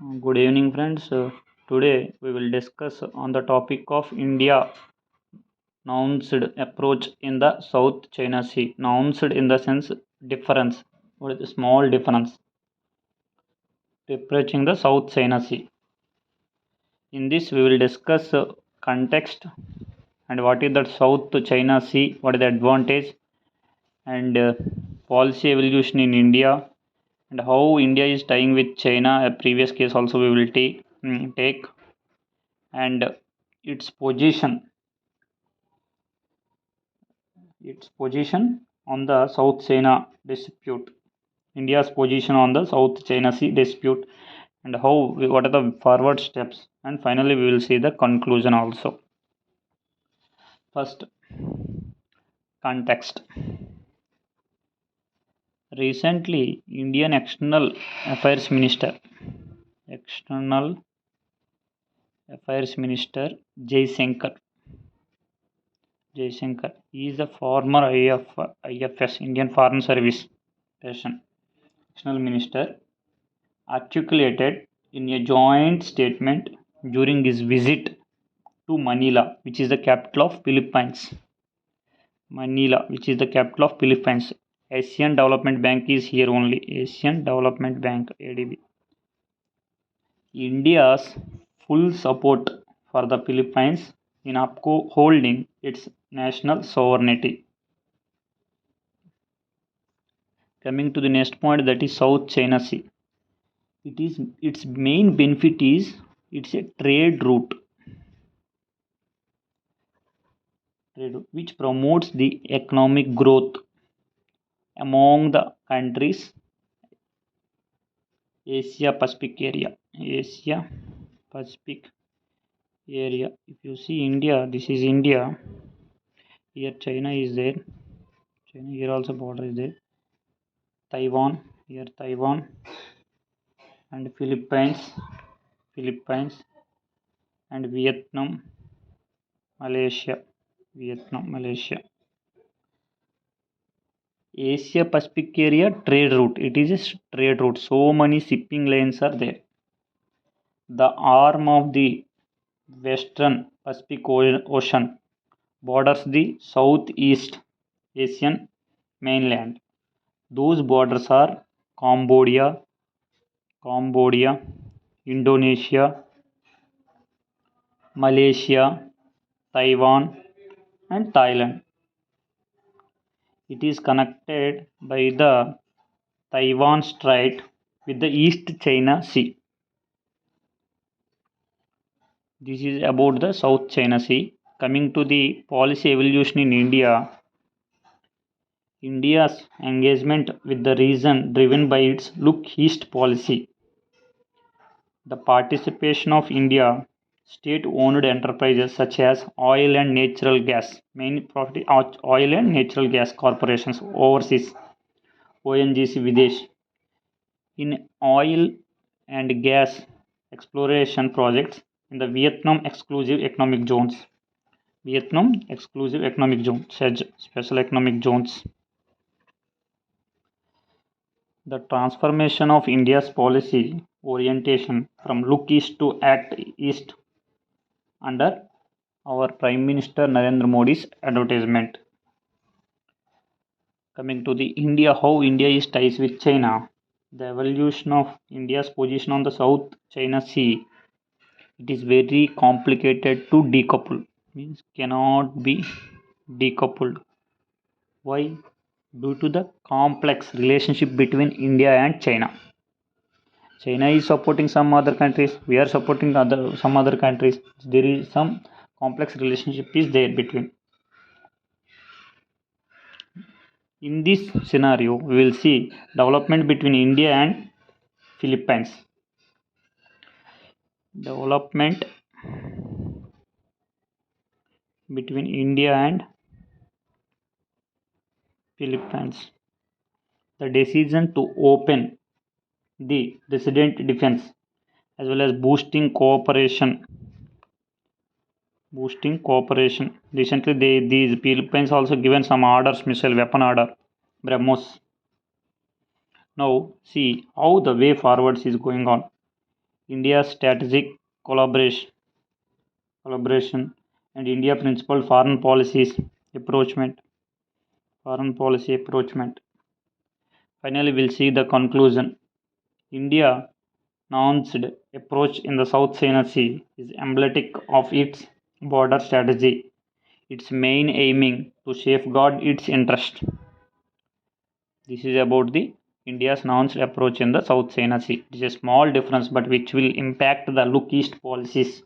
Good evening, friends. Today we will discuss on the topic of India announced approach in the South China Sea. Announced in the sense difference, what is the small difference approaching the South China Sea. In this, we will discuss context and what is the South China Sea, what is the advantage and policy evolution in India and how India is tying with China. A previous case also we will take and its position on the South China dispute, India's position on the South China Sea dispute, and what are the forward steps, and finally we will see the conclusion also. First, context. Recently, Indian External Affairs Minister Jaishankar, he is a former IFS, Indian Foreign Service person, External Minister, articulated in a joint statement during his visit to Manila, which is the capital of Philippines. Asian Development Bank is here only. Asian Development Bank, ADB. India's full support for the Philippines in upholding its national sovereignty. Coming to the next point, that is South China Sea. Its main benefit is it's a trade route which promotes the economic growth among the countries Asia Pacific area. Asia Pacific area. If you see India, this is India. Here China is there. China here also border is there. Taiwan, here Taiwan and Philippines and Vietnam, Malaysia. Asia Pacific area trade route. It is a trade route. So many shipping lanes are there. The arm of the Western Pacific Ocean borders the Southeast Asian mainland. Those borders are Cambodia, Indonesia, Malaysia, Taiwan, and Thailand. It is connected by the Taiwan Strait with the East China Sea. This is about the South China Sea. Coming to the policy evolution in India, India's engagement with the region driven by its Look East policy. The participation of India state-owned enterprises such as oil and natural gas, main profit oil and natural gas corporations overseas, ONGC Videsh, in oil and gas exploration projects in the Vietnam Exclusive Economic Zone, SEZ, Special Economic Zones. The transformation of India's policy orientation from Look East to Act East under our Prime Minister Narendra Modi's advertisement. Coming to the India, how India is ties with China. The evolution of India's position on the South China Sea. It is very complicated to decouple. Means cannot be decoupled. Why? Due to the complex relationship between India and China. China is supporting some other countries. We are supporting some other countries. There is some complex relationship is there between. In this scenario, we will see development between India and Philippines. Development between India and Philippines. The decision to open the resident defense as well as boosting cooperation. Recently, these Philippines also given some orders, missile weapon order, BrahMos. Now, see how the way forwards is going on. India's strategic collaboration, collaboration and India principal foreign policy approachment. Finally, we'll see the conclusion. India nuanced approach in the South China Sea is emblematic of its border strategy, its main aiming to safeguard its interest. This is about the India's nuanced approach in the South China Sea. It is a small difference, but which will impact the look east policies.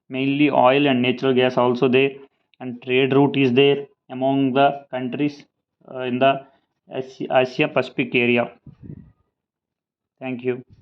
Mainly oil and natural gas also there, and trade route is there among the countries in the Asia Pacific area. Thank you.